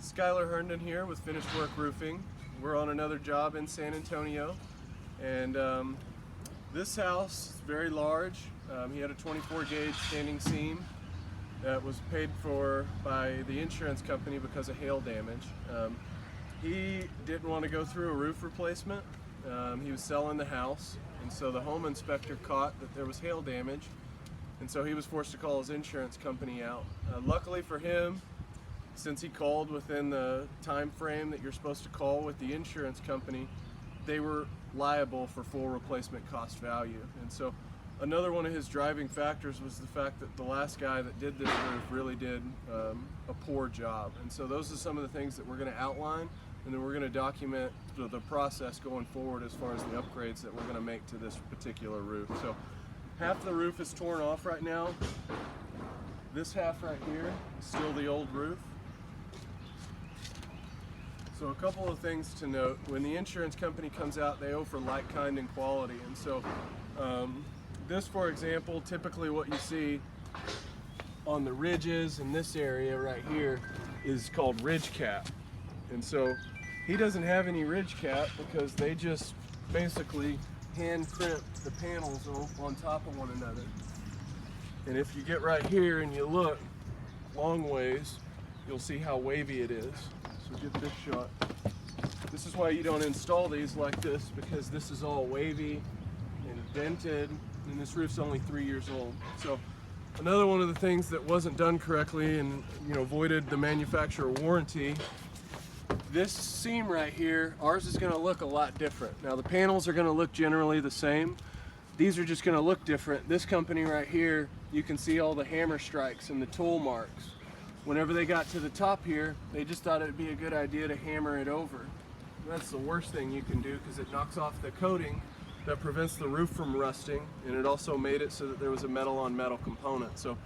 Skylar Herndon here with Finished Work Roofing. We're on another job in San Antonio, and this house is very large. He had a 24 gauge standing seam that was paid for by the insurance company because of hail damage. He didn't want to go through a roof replacement. He was selling the house, and so the home inspector caught that there was hail damage, and so he was forced to call his insurance company out. Luckily for him, since he called within the time frame that you're supposed to call with the insurance company, they were liable for full replacement cost value. And so another one of his driving factors was the fact that the last guy that did this roof really did a poor job. And so those are some of the things that we're going to outline, and then we're going to document the process going forward as far as the upgrades that we're going to make to this particular roof. So half the roof is torn off right now. This half right here is still the old roof. So a couple of things to note: when the insurance company comes out, they owe for like, kind, and quality. And so this, for example, typically what you see on the ridges in this area right here is called ridge cap. And so he doesn't have any ridge cap because they just basically hand crimp the panels on top of one another. And if you get right here and you look long ways, you'll see how wavy it is. So get this shot. This is why you don't install these like this, because this is all wavy and dented, and this roof's only 3 years old. So another one of the things that wasn't done correctly and voided the manufacturer warranty, this seam right here, ours is going to look a lot different. Now the panels are going to look generally the same. These are just going to look different. This company right here, you can see all the hammer strikes and the tool marks. Whenever they got to the top here, they just thought it'd be a good idea to hammer it over. That's the worst thing you can do, because it knocks off the coating that prevents the roof from rusting, and it also made it so that there was a metal on metal component. So,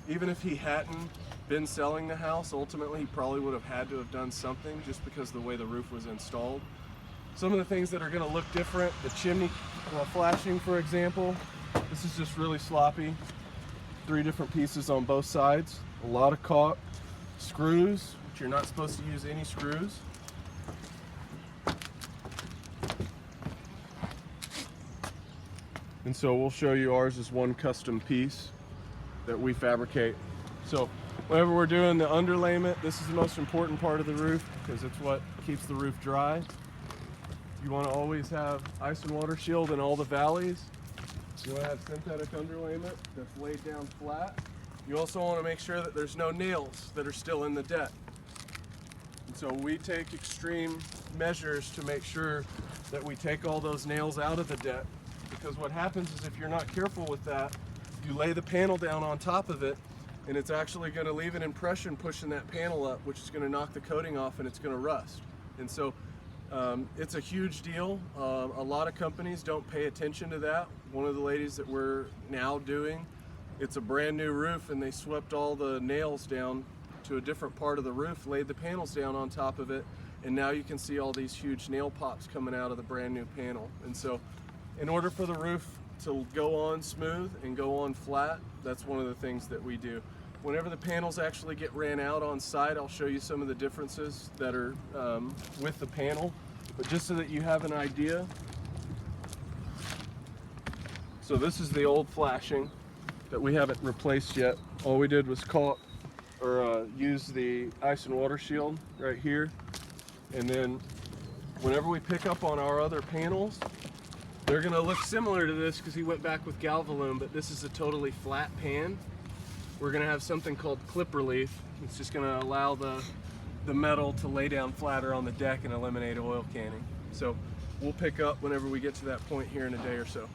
even if he hadn't been selling the house, ultimately he probably would have had to have done something, just because of the way the roof was installed. Some of the things that are going to look different: the chimney flashing, for example. This is just really sloppy. 3 different pieces on both sides. A lot of caulk, screws, which you're not supposed to use any screws. And so we'll show you ours is one custom piece that we fabricate. So whenever we're doing the underlayment, this is the most important part of the roof, because it's what keeps the roof dry. You want to always have ice and water shield in all the valleys. You want to have synthetic underlayment that's laid down flat. You also want to make sure that there's no nails that are still in the deck. And so we take extreme measures to make sure that we take all those nails out of the deck, because what happens is, if you're not careful with that, you lay the panel down on top of it, and it's actually going to leave an impression pushing that panel up, which is going to knock the coating off, and it's going to rust. And so it's a huge deal. A lot of companies don't pay attention to that. One of the ladies that we're now doing, it's a brand new roof, and they swept all the nails down to a different part of the roof, laid the panels down on top of it, and now you can see all these huge nail pops coming out of the brand new panel. And so in order for the roof to go on smooth and go on flat, that's one of the things that we do. Whenever the panels actually get ran out on site, I'll show you some of the differences that are with the panel, but just so that you have an idea. So this is the old flashing that we haven't replaced yet. All we did was use the ice and water shield right here, and then whenever we pick up on our other panels, they're going to look similar to this because he went back with Galvalume, but this is a totally flat pan. We're going to have something called clip relief. It's just going to allow the metal to lay down flatter on the deck and eliminate oil canning. So we'll pick up whenever we get to that point here in a day or so.